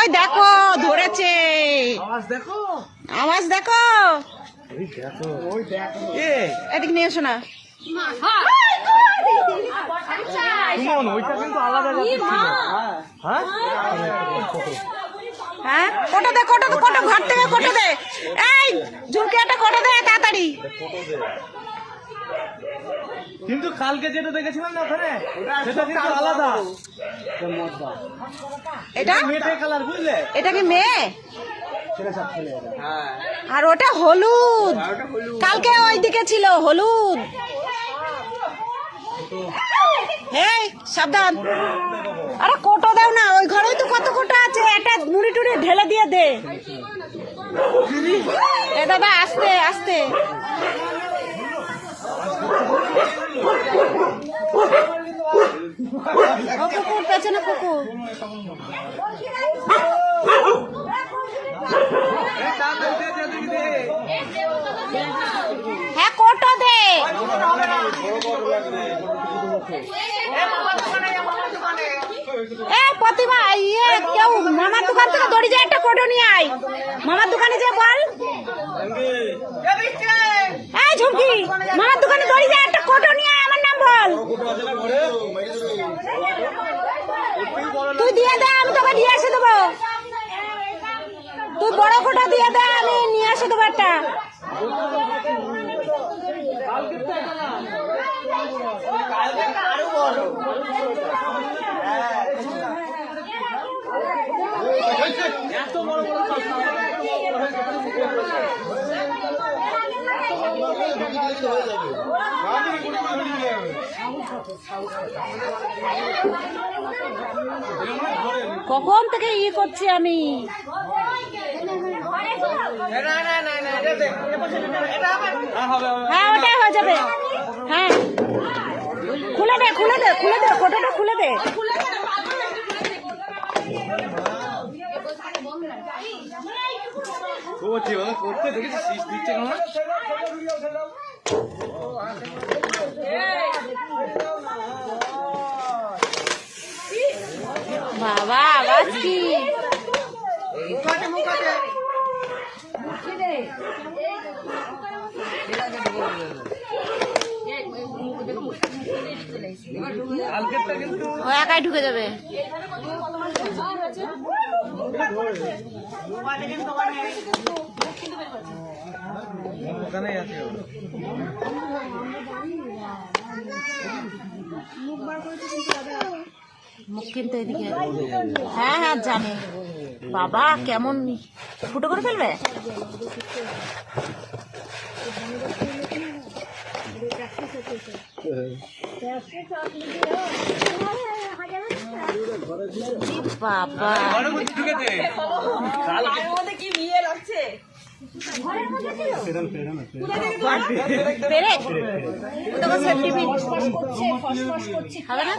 ওই দেখো ধরেছে, আওয়াজ দেখো, এদিক নিয়ে এসো না। হ্যাঁ কোটো দে, কোটো কোটো ঘর থেকে কোটো দে, এই ঝুমকি একটা কোটো দে তাড়াতাড়ি। কিন্তু কালকে যেটা দেখেছিলাম না ওখানে, সেটা কিন্তু আলাদা। এটা মেটে কালার, বুঝলে? এটা কি মেয়ে? আর ওটা হলুদ, কালকে ওইদিকে ছিল হলুদ। এই সাবধান, আরে কোটো দাও না, ওই ঘরেই তো কত কোটো আছে, একটা মুড়ি টুড়ি ঢেলে দিয়ে দে। এ দাদা আস্তে আস্তে। কুকুর পেছনে কুকুর। হ্যাঁ কোটো দে। প্রতিমা ইয়ে কেউ মামার দোকান থেকে দড়ি যায় একটা কোটো নিয়ে আয়, মামার দোকানে যে বল। এই ঝুমকি মামার দোকানে দড়ি যায় একটা কোটো নিয়ে আয়, আমার নাম বল। তুই দিয়ে দে, আমি তোকে নিয়ে এসে দেবো। তুই বড় কোটো দিয়ে দে, আমি নিয়ে এসে দেবো একটা। কখন থেকে করছি আমি। হ্যাঁ ওটাই হয়ে যাবে। হ্যাঁ খুলে দে খুলে দে খুলে দে, কোটোটা খুলে দে। বাবা আওয়াজ কি? ও একাই ঢুকে যাবে। মুখ কিন্তু এদিকে। হ্যাঁ হ্যাঁ জানে। বাবা কেমন ফুটো করে ফেলবে। বাবা কি বিয়ে লাগছে। হবে না।